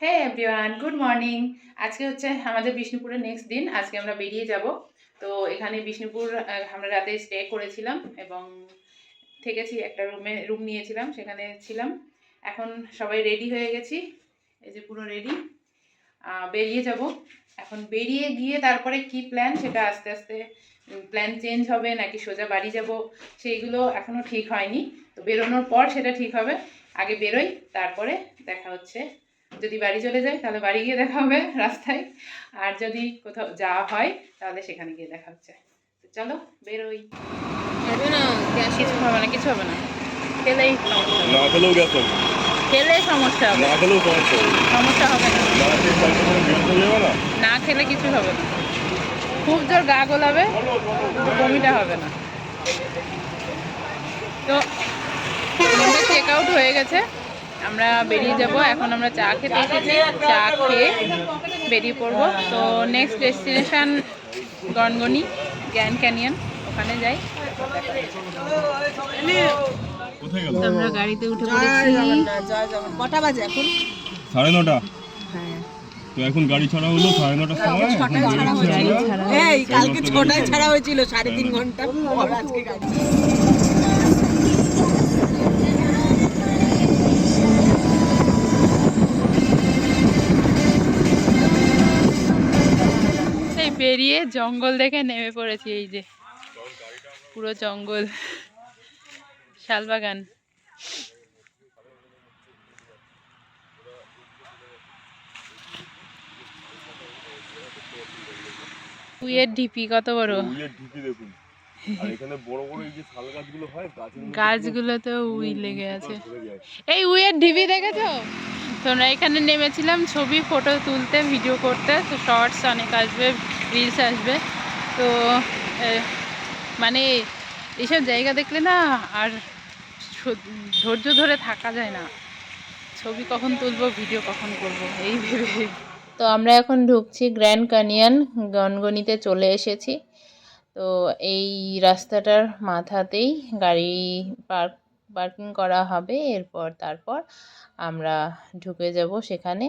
হে everyone, good morning. আজকে হচ্ছে আমাদের বিষ্ণুপুরের নেক্সট দিন। আজকে আমরা বেরিয়ে যাব। তো এখানে বিষ্ণুপুর আমরা রাতে স্টে করেছিলাম এবং থেকেছি, একটা রুম নিয়েছিলাম, সেখানে ছিলাম। এখন সবাই রেডি হয়ে গেছি, এই যে পুরো রেডি, বেরিয়ে যাব। এখন বেরিয়ে গিয়ে তারপরে কি প্ল্যান, সেটা আস্তে আস্তে প্ল্যান চেঞ্জ হবে নাকি সোজা বাড়ি যাব সেইগুলো এখনও ঠিক হয়নি। তো বেরোনোর পর সেটা ঠিক হবে। আগে বেরোই, তারপরে দেখা হচ্ছে। যদি বাড়ি চলে যাই তাহলে বাড়ি গিয়ে দেখা হবে রাস্তায়, আর যদি কোথাও যাওয়া হয় তাহলে সেখানে গিয়ে দেখা হচ্ছে। তো চলো বেরোই। কিছু হবে না, কিছু হবে না, খেলেই সমস্যা, খেলে সমস্যা হবে, সমস্যা হবে না, না খেলে কিছু হবে না। খুব জোর গা গোলাবে, বমিটা হবে না। তো আমাদের চেক আউট হয়ে গেছে, আমরা বেরিয়ে যাব। এখন আমরা চা খেতে এসেছি, চা খেয়ে বেরিয়ে পড়বো। তো next destination Gangani, grand canyon, ওখানে যাই। আমরা গাড়িতে উঠে পড়েছি। কটা বাজে এখন? 9:30। হ্যাঁ, তো এখন গাড়ি ছাড়া হলো 9:30টার সময়। কালকে 6টায় ছাড়া হয়েছিল, 3.5 ঘন্টা পর আজকে গাড়ি। সেই বেরিয়ে জঙ্গল দেখে নেমে পড়েছি। এই যে পুরো জঙ্গল, শালবাগান। উইয়ের ঢিপি কত বড়, উইয়ের ঢিপি দেখুন। আর এখানে বড় বড় এই যে শাল গাছগুলো হয়, গাছগুলো তো উই লেগে আছে। এই উইয়ের ঢিপি দেখেছো তোমরা? এখানে নেমেছিলাম ছবি ফটো তুলতে, ভিডিও করতে। তো শর্টস অনেক আসবে, রিলস আসবে। তো মানে এইসব জায়গা দেখলে না আর ধৈর্য ধরে থাকা যায় না। ছবি কখন তুলবো, ভিডিও কখন করবো, এই ভেবে। তো আমরা এখন ঢুকছি গ্র্যান্ড ক্যানিয়ন, গনগনিতে চলে এসেছি। তো এই রাস্তাটার মাথাতেই গাড়ি পার্কিং করা হবে। তারপর আমরা ঢুকে যাব সেখানে।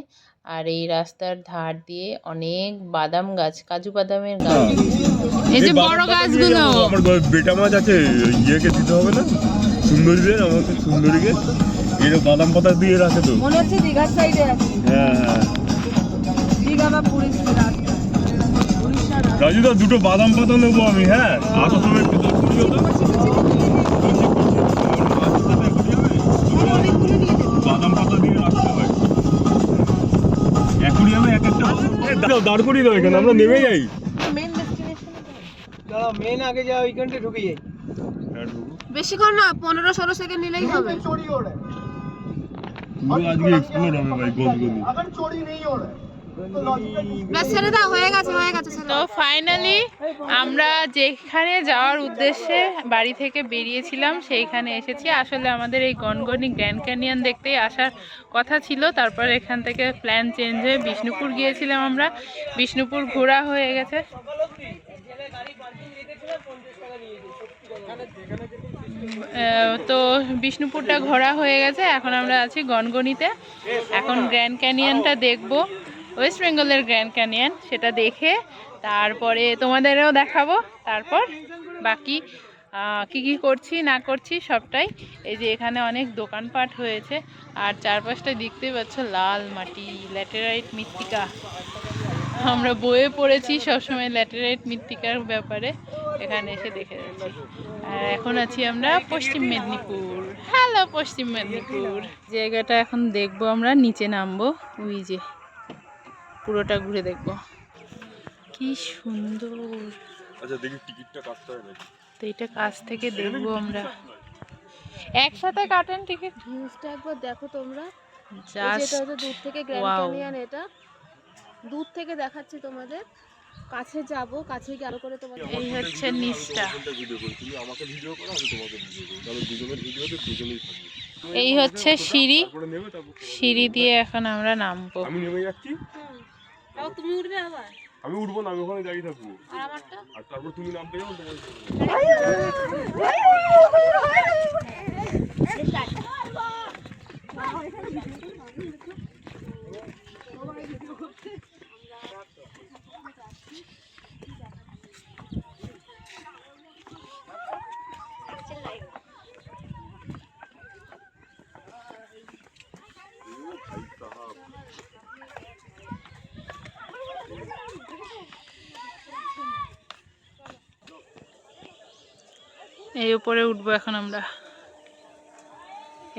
আর এই রাস্তার ধার দিয়ে অনেক বাদাম গাছ, কাজু বাদামের গাছ, এই যে বড় গাছগুলো। আমার বেটা মাছ আছে, ইয়েকে দিতে হবে না, সুন্দরীদের, আমাকে সুন্দরীকে এর বাদাম পাতা দিয়ে রাখে। তো মনে হচ্ছে দীঘার সাইডে আছে। হ্যাঁ হ্যাঁ, দীঘা বা পুরীর রাস্তা। রাজুদা দুটো বাদাম পাতা নেবো আমি। হ্যাঁ, আসার সময় একটু বাদাম পাতা দিয়ে রাখতে হয়। অ্যাকুরিয়ামে এক একটা দাঁড় করিয়ে দাও, এখানে আমরা নেমে যাই। মেন ডেস্টিনেশনে মেন আগে যাও, ওইখানটা ঢুকে যাই। বেশিক্ষণ না, 15-16 সেকেন্ড নিলেই হবে। পুরো আজকে এক্সপ্লোর হবে ভাই গনগনি। ব্যাস ছেড়ে দাও, হয়ে গেছে হয়ে গেছে। তো ফাইনালি আমরা যেখানে যাওয়ার উদ্দেশ্যে বাড়ি থেকে বেরিয়েছিলাম সেইখানে এসেছি। আসলে আমাদের এই গনগনি গ্র্যান্ড ক্যানিয়ন দেখতেই আসার কথা ছিল। তারপর এখান থেকে প্ল্যান চেঞ্জ হয়ে বিষ্ণুপুর গিয়েছিলাম আমরা। বিষ্ণুপুর ঘোরা হয়ে গেছে। তো বিষ্ণুপুরটা ঘোরা হয়ে গেছে, এখন আমরা আছি গনগনিতে। এখন গ্র্যান্ড ক্যানিয়নটা দেখব, ওয়েস্ট বেঙ্গলের গ্র্যান্ড ক্যানিয়ন, সেটা দেখে তারপরে তোমাদেরও দেখাবো। তারপর বাকি কি কি করছি না করছি সবটাই। এই যে এখানে অনেক দোকানপাট হয়েছে, আর চারপাশটা দেখতেই পাচ্ছ লাল মাটি, ল্যাটেরাইট মৃত্তিকা। আমরা বইয়ে পড়েছি সবসময় ল্যাটেরাইট মৃত্তিকার ব্যাপারে, এখানে এসে দেখে যাচ্ছি। আর এখন আছি আমরা পশ্চিম মেদিনীপুর। হ্যালো পশ্চিম মেদিনীপুর। জায়গাটা এখন দেখবো, আমরা নিচে নামবো, ওই যে পুরোটা ঘুরে দেখবো। কি সুন্দর। আচ্ছা দেখি টিকিটটা কাটতে হয় নাকি? তো এটা কাছ থেকে দেখবো আমরা। একসাথে কাটেন টিকিট? ভিউজটা একবার দেখো তোমরা। জাস্ট এটা হচ্ছে দূর থেকে গ্র্যান্ড ওয়াও। ক্যানিয়ন, এটা দূর থেকে দেখাচ্ছি তোমাদের। কাছে যাব, কাছে গিয়ে আরো করে তোমাদের। এই হচ্ছে নিচটা। ভিডিও করি, তুমি আমাকে ভিডিও করো, আমি তোমাকে ভিডিও করি, তাহলে দুজনের ভিডিওতে দুজনেই থাকবে। এই হচ্ছে সিঁড়ি, তারপরে নেবে, তারপর সিঁড়ি দিয়ে এখন আমরা নামবো। আমি নেমে যাচ্ছি। তাও তুমি উঠবে আবার? আমি উঠবো না, আমি ওখানে দাঁড়িয়ে থাকবো। আর আমারটা? আর তারপর তুমি নামতে যাবো তোমার। এই উপরে উঠবো এখন আমরা।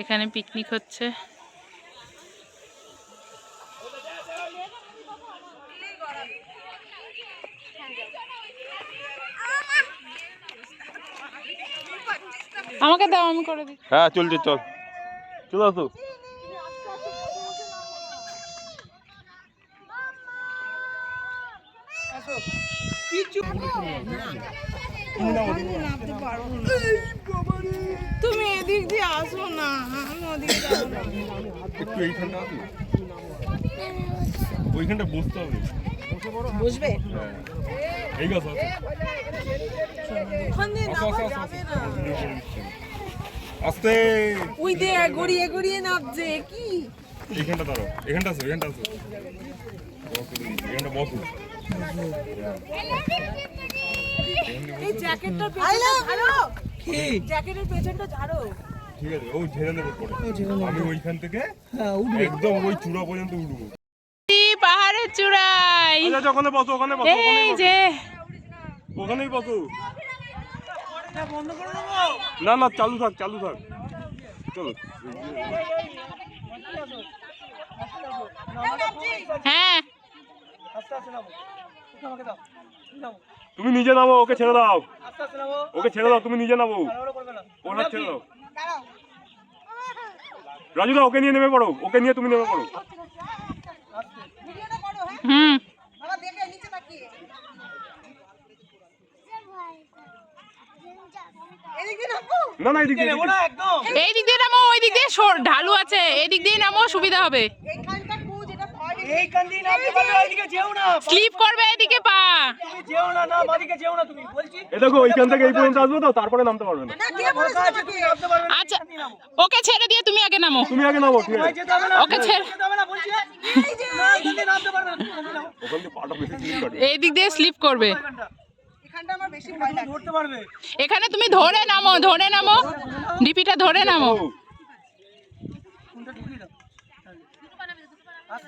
এখানে পিকনিক হচ্ছে। আমাকে দাও, আমি করে দিই। হ্যাঁ চলছে, চল চলে আসো। তুমি এদিক দিয়ে আসো না, আমি ওদিকে যাবো না। একটু এইখানটা আসো, ওইখানটা বসতে হবে। বসবে এই গাছ ওখানে নামা যাবে না। আস্তে ওই দে গড়িয়ে গড়িয়ে নামছে কি। এইখানটা দাঁড়াও, এখানটা আসো, এখানটা আসো, এখানটা বসো। এই জ্যাকেটটার পেছনটা ঝাড়ো, কি জ্যাকেটের পেছনটা ঝাড়ো। ঠিক আছে, ও ঝেড়ে নেবে পরে। আমি ওইখান থেকে একদম ওই চূড়া পর্যন্ত উঠবো। পাহাড়ের চূড়ায় আচ্ছা ওখানে বসো, ওখানে বসো, এই যে ওখানেই বসো। না না, চালু থাক, চালু থাক, চলো। হ্যাঁ তুমি নিজে নামো, ওকে ছেড়ে দাও, ওকে ছেড়ে দাও, তুমি নিজে নামো, ওর হাত ছেড়ে দাও। রাজু দা ওকে নিয়ে নেমে পড়ো, ওকে নিয়ে তুমি নেমে পড়ো। হুম না না, এদিকে এই দিক দিয়ে নামো, ওই দিক দিয়ে ঢালু আছে, এই দিক দিয়ে নামো, সুবিধা হবে। স্লিপ করবে এদিকে পা। এ দেখো ওইখান থেকে এই পর্যন্ত আসবো তো, তারপরে নামতে পারবে না। আচ্ছা ওকে ছেড়ে দিয়ে তুমি আগে নামো, তুমি আগে নামো, ঠিক আছে? ওকে ছেড়ে ওখান থেকে পাটা বেশি স্লিপ কাটবে। এই দিক দিয়ে স্লিপ করবে। এখানে তুমি ধরে নামো, ধরে নামো, ডিপিটা ধরে নামো।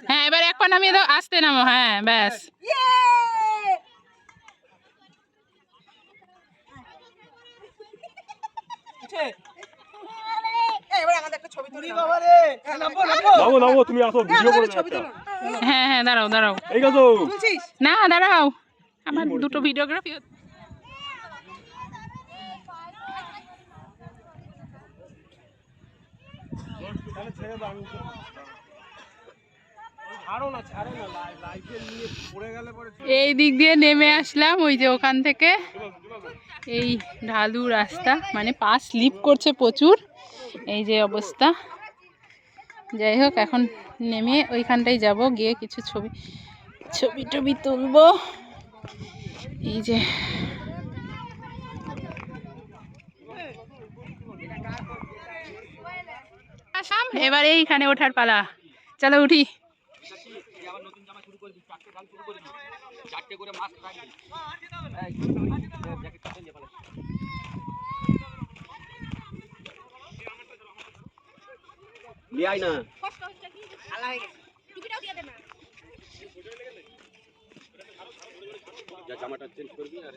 হ্যাঁ এবার এক পা নামিয়ে দাও, আস্তে নামো, হ্যাঁ ব্যাস। নামো নামো, তুমি আসো, ভিডিও করে নাও একটা। হ্যাঁ হ্যাঁ দাঁড়াও দাঁড়াও, এই গেছো। না দাঁড়াও, আমার দুটো ভিডিওগ্রাফি। এই দিক দিয়ে নেমে আসলাম, ওই যে ওখান থেকে এই ঢালু রাস্তা, মানে পা স্লিপ করছে প্রচুর, এই যে অবস্থা। যাই হোক এখন নেমে ওইখানটায় যাব, গিয়ে কিছু ছবি টবি তুলবো। এই যে আসাম, এবার এইখানে ওঠার পালা, চলো উঠি। জামাটা চেঞ্জ করবি আর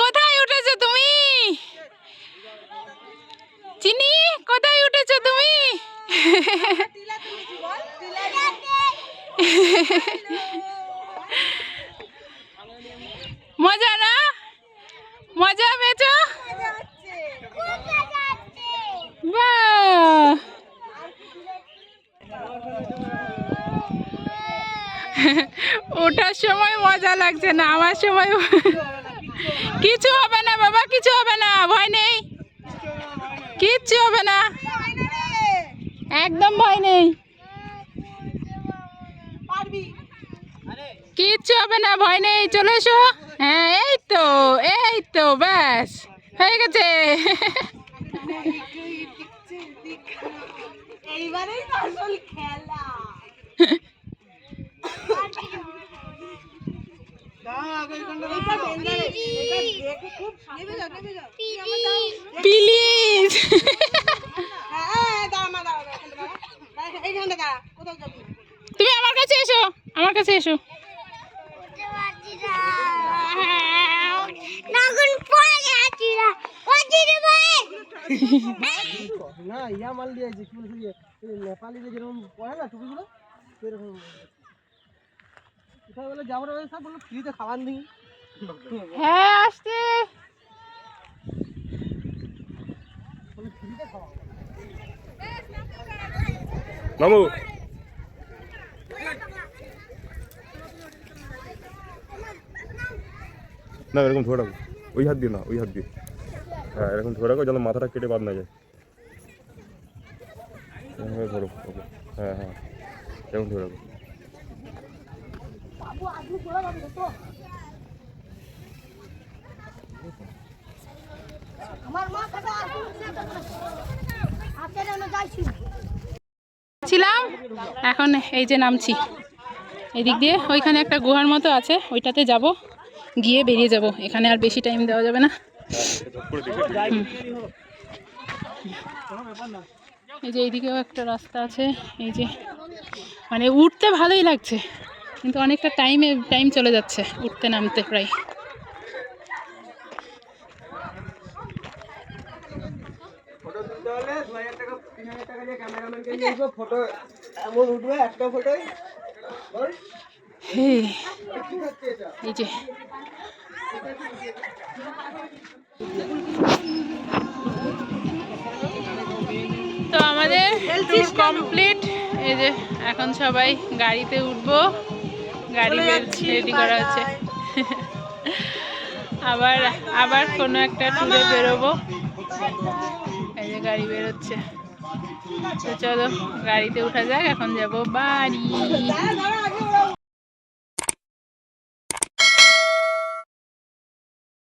কোথায় উঠেছো তুমি? চিনি, কোথায় উঠেছো তুমি? মজা না? মজা পেয়েছো? বাহ, ওঠার সময় মজা লাগছে না, আমার সময় কিছু হবে না বাবা, কিছু হবে না, ভয় নেই, কিচ্ছু হবে না, একদম ভয় নেই, কিচ্ছু হবে না, ভয় নেই, চলে এসো। হ্যাঁ এই তো ব্যাস হয়ে গেছে। এইবারেই আসল খেলা। প্লিজ তুমি আমার কাছে এসো, আমার কাছে এসো। না ইয়া মাল দিয়েছে কি বলছি নেপালিতে যেরকম পড়ে না টুপিগুলো সেরকম কোথায় বলে যাবো সব বললো ফ্রিতে খাবার দিই। হ্যাঁ আসছে। মামু না এরকম ধরে রাখো, ওই হাত দিয়ে না, ওই হাত দিয়ে, হ্যাঁ এরকম ধরে রাখো যেন মাথাটা কেটে বাদ না যায়। হ্যাঁ ধরো, ওকে, হ্যাঁ হ্যাঁ এরকম ধরে রাখো। ছিলাম এখন এই যে নামছি এদিক দিয়ে, ওইখানে একটা গুহার মতো আছে, ওইটাতে যাব, গিয়ে বেরিয়ে যাব। এখানে আর বেশি টাইম দেওয়া যাবে না। এই যে এইদিকেও একটা রাস্তা আছে, এই যে মানে উঠতে ভালোই লাগছে, কিন্তু অনেকটা টাইম চলে যাচ্ছে উঠতে নামতে প্রায়। ফটো তুলতে হলে 2000 টাকা 3000 টাকা দিয়ে ক্যামেরাম্যানকে নিয়ে আসবো, ফটো এমন উঠবে একটা ফটোই বল। হে এই যে তো আমাদের ট্যুর কমপ্লিট। এই যে এখন সবাই গাড়িতে উঠবো, গাড়ি রেডি করা হচ্ছে। আবার কোনো একটা ট্যুরে বেরোবো। এই যে গাড়ি বেরোচ্ছে, তো চলো গাড়িতে উঠা যাক, এখন যাবো বাড়ি।